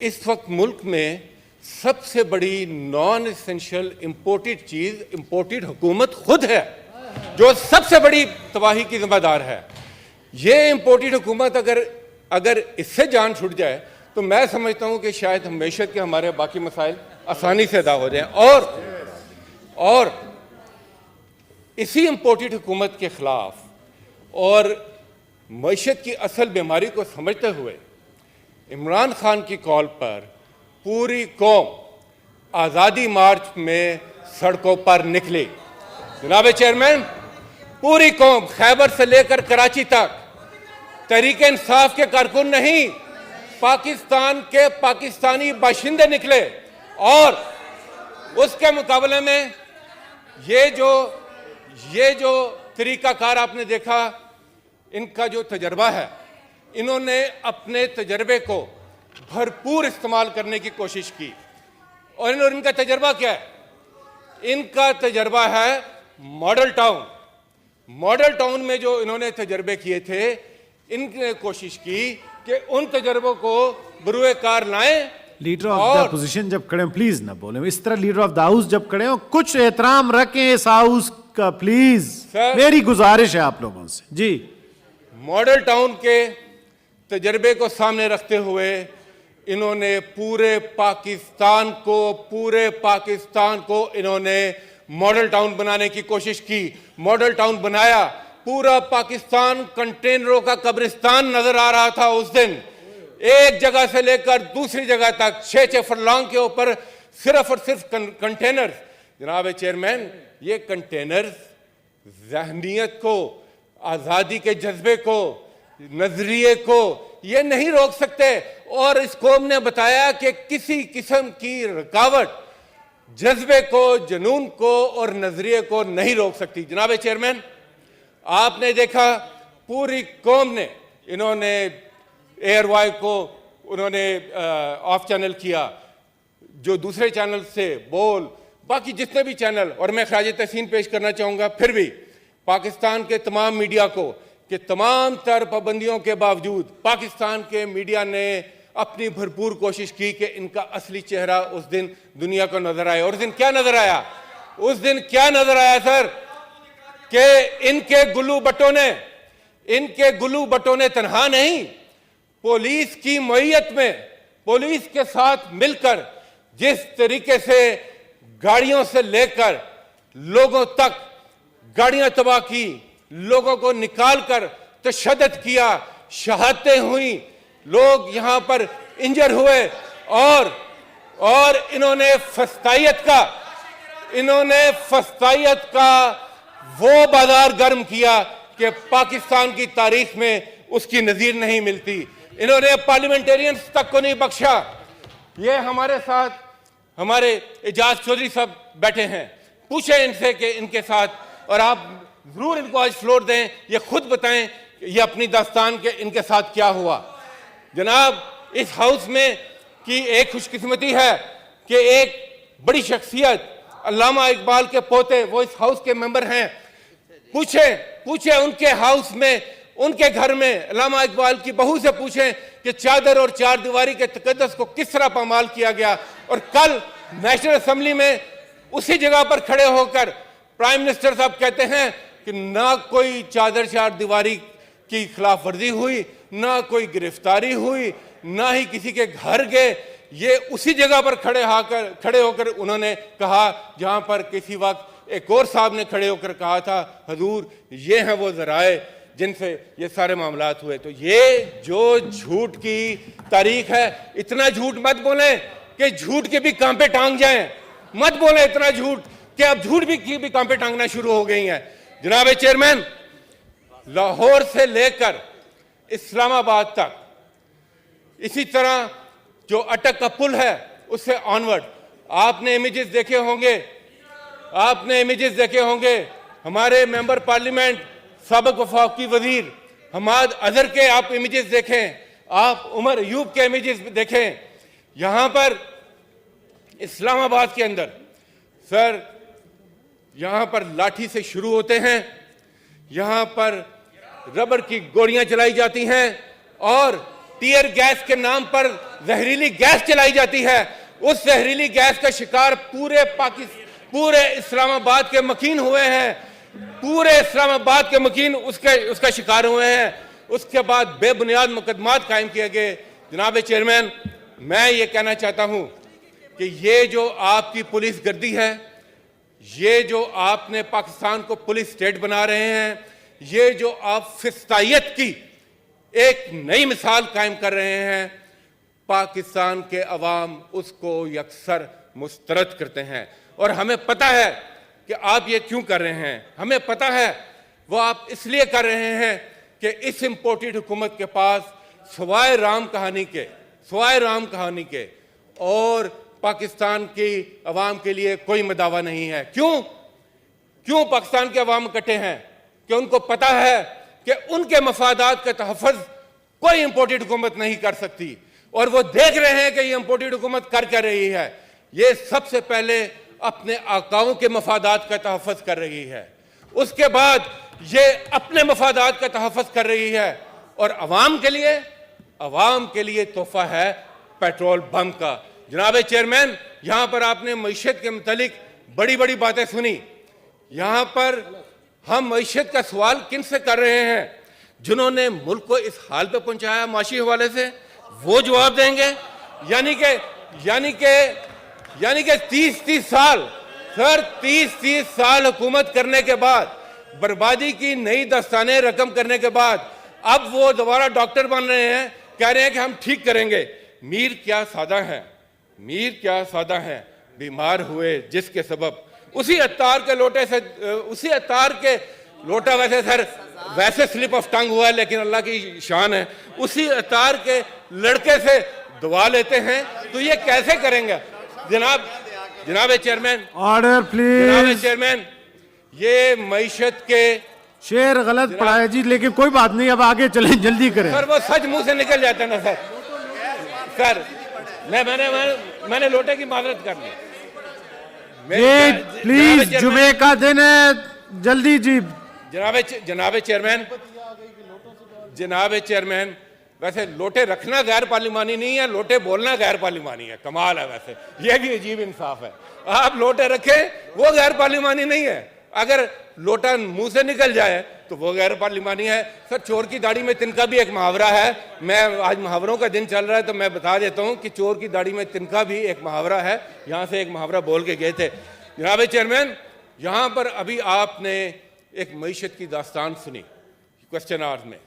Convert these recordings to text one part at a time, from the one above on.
इस वक्त मुल्क में सबसे बड़ी नॉन एसेंशियल इंपोर्टेड चीज इंपोर्टेड हुकूमत खुद है, जो सबसे बड़ी तबाही की जिम्मेदार है। ये इंपोर्टेड हुकूमत अगर इससे जान छूट जाए तो मैं समझता हूं कि शायद मैशत के हमारे बाकी मसाइल आसानी से अदा हो जाएं। और इसी इंपोर्टेड हुकूमत के खिलाफ और मैशत की असल बीमारी को समझते हुए इमरान खान की कॉल पर पूरी कौम आज़ादी मार्च में सड़कों पर निकली। जनाब चेयरमैन, पूरी कौम खैबर से लेकर कराची तक तहरीक इंसाफ के कारकुन नहीं, पाकिस्तान के पाकिस्तानी बाशिंदे निकले। और उसके मुकाबले में ये जो तरीकाकार आपने देखा, इनका जो तजर्बा है, इन्होंने अपने तजर्बे को भरपूर इस्तेमाल करने की कोशिश की। और इनका तजर्बा क्या है? इनका तजर्बा है मॉडल टाउन। मॉडल टाउन में जो इन्होंने तजर्बे किए थे, इनने कोशिश की कि उन तजर्बों को बरूए कार लाएं। लीडर ऑफ द अपोजिशन जब खड़े, प्लीज ना बोले इस तरह। लीडर ऑफ द हाउस जब खड़े हो, कुछ एहतराम रखें इस हाउस का, प्लीज। मेरी गुजारिश है आप लोगों से जी। मॉडल टाउन के तजर्बे को सामने रखते हुए इन्होंने पूरे पाकिस्तान को इन्होंने मॉडल टाउन बनाने की कोशिश की। मॉडल टाउन बनाया, पूरा पाकिस्तान कंटेनरों का कब्रिस्तान नजर आ रहा था उस दिन। एक जगह से लेकर दूसरी जगह तक 6-6 फरलांग के ऊपर सिर्फ और सिर्फ कंटेनर। जनाब चेयरमैन, ये कंटेनर ज़हनियत को, आज़ादी के जज्बे को, नजरिए को ये नहीं रोक सकते। और इस कौम ने बताया कि किसी किस्म की रुकावट जज्बे को, जुनून को और नजरिए को नहीं रोक सकती। जनाब चेयरमैन, आपने देखा पूरी कौम ने, इन्होंने एयरवाई को उन्होंने ऑफ चैनल किया, जो दूसरे चैनल से बोल, बाकी जितने भी चैनल, और मैं ख्याज तहसीन पेश करना चाहूँगा फिर भी पाकिस्तान के तमाम मीडिया को कि तमाम तर पाबंदियों के बावजूद पाकिस्तान के मीडिया ने अपनी भरपूर कोशिश की कि इनका असली चेहरा उस दिन दुनिया को नजर आए। और उस दिन क्या नजर आया? उस दिन क्या नजर आया सर? कि इनके गुल्लू बटों ने तन्हा नहीं, पुलिस की मईयत में, पुलिस के साथ मिलकर जिस तरीके से गाड़ियों से लेकर लोगों तक गाड़ियां तबाह की, लोगों को निकालकर तशद्दुद किया, शहादतें हुई, लोग यहां पर इंजर हुए। और इन्होंने फस्तायत का वो बाजार गर्म किया कि पाकिस्तान की तारीख में उसकी नजीर नहीं मिलती। इन्होंने पार्लियामेंटेरियंस तक को नहीं बख्शा। ये हमारे साथ हमारे एजाज चौधरी साहब बैठे हैं, पूछे इनसे कि इनके साथ, और आप जरूर इनको आज फ्लोर दें, ये खुद बताएं ये अपनी दास्तान के इनके साथ क्या हुआ। जनाब, इस हाउस में की एक खुशकिस्मती है कि एक बड़ी शख्सियत अल्लामा इकबाल के पोते, वो इस हाउस के मेंबर हैं। पूछे उनके हाउस में, उनके घर में अल्लामा इकबाल की बहू से पूछें कि चादर और चार दीवारी के तकद्दस को किस तरह पामाल किया गया। और कल नेशनल असेंबली में उसी जगह पर खड़े होकर प्राइम मिनिस्टर साहब कहते हैं कि ना कोई चादर चार दीवारी की खिलाफ वर्जी हुई, ना कोई गिरफ्तारी हुई, ना ही किसी के घर गए। ये उसी जगह पर खड़े होकर उन्होंने कहा जहां पर किसी वक्त एक और साहब ने खड़े होकर कहा था, हुजूर ये हैं वो जराए जिनसे ये सारे मामलात हुए। तो ये जो झूठ की तारीख है, इतना झूठ मत बोलें कि झूठ के भी कांपे टांग जाएं। मत बोलें इतना झूठ कि अब झूठ की भी कांपे टांगना शुरू हो गई हैं। जनाब चेयरमैन, लाहौर से लेकर इस्लामाबाद तक, इसी तरह जो अटक का पुल है उससे ऑनवर्ड, आपने इमेजेस देखे होंगे। हमारे मेंबर पार्लियामेंट साबिक वफाकी वजीर हमाद अजहर के आप इमेजेस देखें, आप उमर अयूब के इमेजेस देखें। यहां पर इस्लामाबाद के अंदर सर, यहां पर लाठी से शुरू होते हैं, यहां पर रबर की गोलियां चलाई जाती हैं और टीयर गैस के नाम पर जहरीली गैस चलाई जाती है, उस जहरीली गैस का शिकार पूरे इस्लामाबाद के मकीन हुए हैं, पूरे इस्लामाबाद के मकीन उसका शिकार हुए हैं। उसके बाद बेबुनियाद मुकदमात कायम किए गए। जनाब चेयरमैन, मैं ये कहना चाहता हूं कि ये जो आपकी पुलिस गर्दी है, ये जो आपने पाकिस्तान को पुलिस स्टेट बना रहे हैं, ये जो आप फिस्तायत की एक नई मिसाल कायम कर रहे हैं, पाकिस्तान के अवाम उसको यकसर मुस्तरद करते हैं। और हमें पता है कि आप ये क्यों कर रहे हैं, हमें पता है वो आप इसलिए कर रहे हैं कि इस इंपोर्टेड हुकूमत के पास सवाए राम कहानी के और पाकिस्तान की अवाम के लिए कोई मदावा नहीं है। क्यों पाकिस्तान के अवाम इकट्ठे हैं? कि उनको पता है कि उनके मफादात का तहफ़्फ़ुज़ कोई इंपोर्टेड हुकूमत नहीं कर सकती, और वो देख रहे हैं कि ये इंपोर्टेड हुकूमत कर क्या रही है। ये सबसे पहले अपने आकाओं के मफादात का तहफ़्फ़ुज़ कर रही है, उसके बाद ये अपने मफादात का तहफ़्फ़ुज़ कर रही है, और अवाम के लिए तोहफा है पेट्रोल बम का। जनाब चेयरमैन, यहां पर आपने मईशत के मुतालिक बड़ी बड़ी बातें सुनी। यहां पर हम मईशत का सवाल किन से कर रहे हैं? जिन्होंने मुल्क को इस हाल पे पहुंचाया माशी हवाले से, वो जवाब देंगे। यानी कि 30 साल सर, 30 साल हुकूमत करने के बाद, बर्बादी की नई दस्ताने रकम करने के बाद, अब वो दोबारा डॉक्टर बन रहे हैं, कह रहे हैं कि हम ठीक करेंगे। मीर क्या सादा हैं, बीमार हुए जिसके सबब उसी अत्तार के लोटा वैसे स्लिप ऑफ टंग हुआ है, लेकिन अल्लाह की शान है, उसी अत्तार के लड़के से दुआ लेते हैं, तो ये कैसे करेंगे? जनाब चेयरमैन, ऑर्डर प्लीज। जनाब चेयरमैन, ये मईशत के शेर गलत पढ़ा है जी, लेकिन कोई बात नहीं, अब आगे चलें, जल्दी करें। सर वो सच मुंह से निकल जाता है ना सर। मैंने लोटे की माजरत कर ली। प्लीज, जुमे का दिन है, जल्दी जी। जनाब चेयरमैन, वैसे लोटे रखना गैर पार्लिमानी नहीं है, लोटे बोलना गैर पार्लिमानी है। कमाल है, वैसे ये भी अजीब इंसाफ है। आप लोटे रखें, वो गैर पार्लिमानी नहीं है, अगर लोटा मुंह से निकल जाए तो वो गैर पार्लिमानी है। सर, चोर की दाढ़ी में तिनका भी एक मुहावरा है। मैं आज मुहावरों का दिन चल रहा है तो मैं बता देता हूं कि चोर की दाढ़ी में तिनका भी एक मुहावरा है। यहां से एक मुहावरा बोल के गए थे। जनाब चेयरमैन, यहां पर अभी आपने एक मईशत की दास्तान सुनी क्वेश्चन आवर्स में।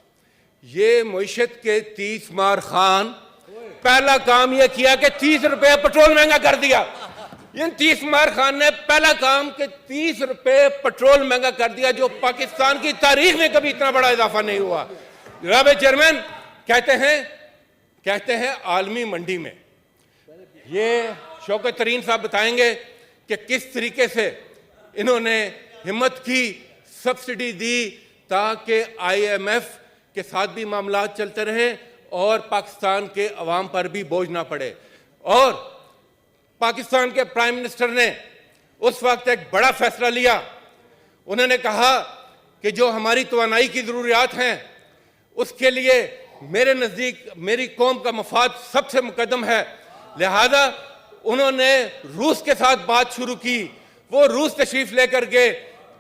ये मईशत के 30 मार खान पहला काम यह किया कि 30 रुपए पेट्रोल महंगा कर दिया। इन 30 मार खान ने पहला काम कि 30 रुपए पेट्रोल महंगा कर दिया, जो पाकिस्तान की तारीख में कभी इतना बड़ा इजाफा नहीं हुआ। जनाब चेयरमैन, कहते हैं आलमी मंडी में, ये शौकत तरीन साहब बताएंगे कि किस तरीके से इन्होंने हिम्मत की, सब्सिडी दी, ताकि IMF के साथ भी मामला चलते रहे और पाकिस्तान के अवाम पर भी बोझ ना पड़े। और पाकिस्तान के प्राइम मिनिस्टर ने उस वक्त एक बड़ा फैसला लिया। उन्होंने कहा कि जो हमारी तवानाई की ज़रूरियात हैं, उसके लिए मेरे नज़दीक मेरी कौम का मफाद सबसे मुकद्दम है। लिहाजा उन्होंने रूस के साथ बात शुरू की। वो रूस तशरीफ लेकर गए,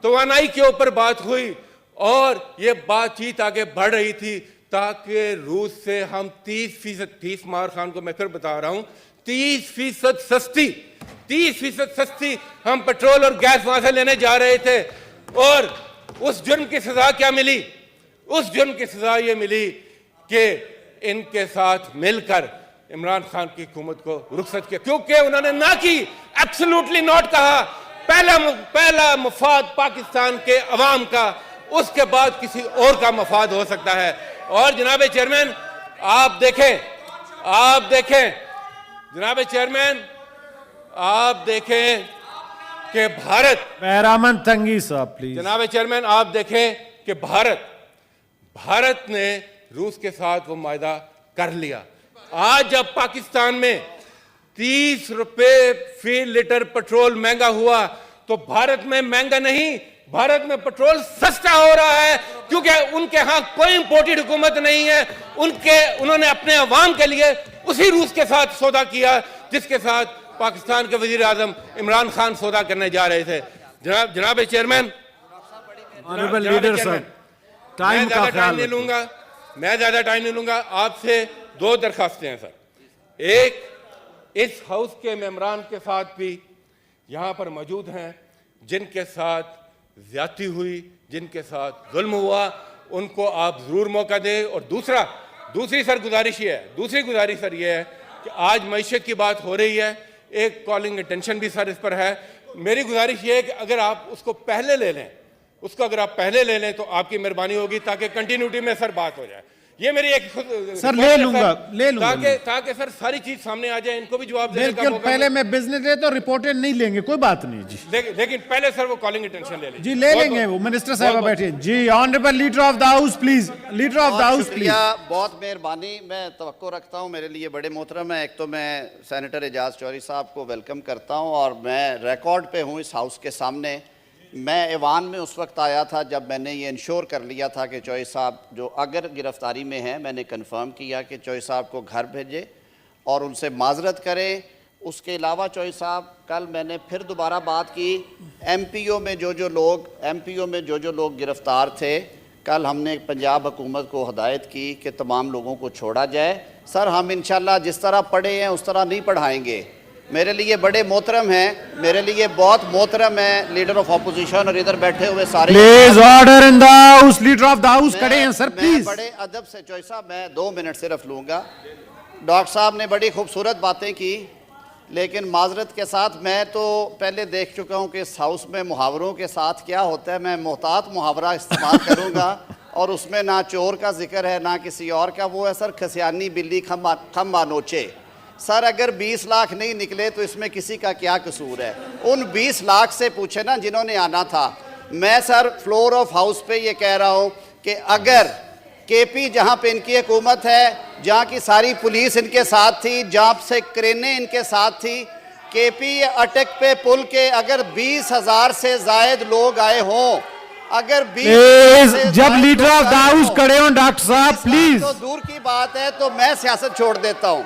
तवानाई के ऊपर बात हुई और ये बातचीत आगे बढ़ रही थी ताकि रूस से हम 30% मार खान को मैं फिर बता रहा हूं, 30% सस्ती हम पेट्रोल और गैस वहां से लेने जा रहे थे। और उस जुर्म की सजा क्या मिली? उस जुर्म की सजा ये मिली कि इनके साथ मिलकर इमरान खान की हुकूमत को रुखसत किया, क्योंकि उन्होंने ना की, एब्सोल्युटली नॉट कहा। पहला मफाद पाकिस्तान के अवाम का, उसके बाद किसी और का मफाद हो सकता है। और जनाब चेयरमैन, आप देखें जनाब चेयरमैन, आप देखें कि भारत, पैरामन तंगी साहब प्लीज। जनाब चेयरमैन, आप देखें कि भारत ने रूस के साथ वो मायदा कर लिया। आज जब पाकिस्तान में 30 रुपए फी लीटर पेट्रोल महंगा हुआ, तो भारत में महंगा नहीं, भारत में पेट्रोल सस्ता हो रहा है क्योंकि उनके यहाँ कोई इंपोर्टेड हुकूमत नहीं है। उन्होंने अपने अवाम के लिए उसी रूस के साथ सौदा किया जिसके साथ पाकिस्तान के वजीर आजम इमरान खान सौदा करने जा रहे थे। जनाब chairman, honourable leader sir, time का ख्याल रखिए। मैं ज्यादा टाइम नहीं लूंगा। आपसे दो दरखास्तें हैं सर। एक, इस हाउस के मेंबरान के साथ भी यहां पर मौजूद हैं जिनके साथ ज्यादती हुई, जिनके साथ जुल्म हुआ, उनको आप जरूर मौका दें। और दूसरी सर गुजारिश ये है, दूसरी गुजारिश सर ये है कि आज मईशत की बात हो रही है, एक कॉलिंग अटेंशन भी सर इस पर है। मेरी गुजारिश ये है कि अगर आप उसको पहले ले लें, तो आपकी मेहरबानी होगी ताकि कंटिन्यूटी में सर बात हो जाए। ये मेरी एक सर ले लूंगा ताकि सर सारी चीज सामने आ जाए, इनको भी जवाब देने का बिल्कुल। मौका पहले मैं बिजनेस दे तो रिपोर्टेड नहीं लेंगे, कोई बात नहीं जी। लेकिन पहले सर वो कॉलिंग अटेंशन ले लीजिए जी, ले लेंगे। वो मिनिस्टर साहब बैठे जी। Honourable leader of the house please, leader of the house please. बहुत मेहरबानी। मैं तवक्को रखता हूँ, मेरे लिए बड़े मोहतरम है। एक तो मैं सेनेटर एजाज चौधरी साहब को वेलकम करता हूँ और मैं रिकॉर्ड पे हूँ इस हाउस के सामने। मैं ऐवान में उस वक्त आया था जब मैंने ये इंश्योर कर लिया था कि चौधरी साहब जो अगर गिरफ्तारी में हैं, मैंने कंफर्म किया कि चौधरी साहब को घर भेजे और उनसे माजरत करें। उसके अलावा चौधरी साहब, कल मैंने फिर दोबारा बात की, एमपीओ में जो जो लोग गिरफ़्तार थे, कल हमने पंजाब हुकूमत को हदायत की कि तमाम लोगों को छोड़ा जाए। सर, हम इंशाल्लाह जिस तरह पढ़े हैं उस तरह नहीं पढ़ाएंगे। मेरे लिए बड़े मोहतरम हैं, मेरे लिए बहुत मोहतरम है लीडर ऑफ अपोजिशन और इधर बैठे हुए सारे। Please order in the house. Leader of the house खड़े हैं सर, प्लीज। बड़े अदब से चौधरी साहब, मैं 2 मिनट सिर्फ लूँगा। डॉक्टर साहब ने बड़ी खूबसूरत बातें की, लेकिन माजरत के साथ मैं तो पहले देख चुका हूँ कि इस हाउस में मुहावरों के साथ क्या होता है। मैं मोहतात मुहावरा इस्तेमाल करूँगा और उसमें ना चोर का जिक्र है ना किसी और का। वो है सर, खसियानी बिल्ली खम्बा नोचे। सर, अगर 20 लाख नहीं निकले तो इसमें किसी का क्या कसूर है? उन 20 लाख से पूछे ना जिन्होंने आना था। मैं सर फ्लोर ऑफ हाउस पे ये कह रहा हूँ कि अगर केपी जहाँ पे इनकी हुकूमत है, जहाँ की सारी पुलिस इनके साथ थी, जहाँ से क्रेनें इनके साथ थी, केपी अटक पे पुल के अगर 20,000 से जायद लोग आए हों, अगर 20 जब लीडर ऑफ द हाउस खड़े हो डॉक्टर साहब प्लीज, तो दूर की बात है, तो मैं सियासत छोड़ देता हूँ।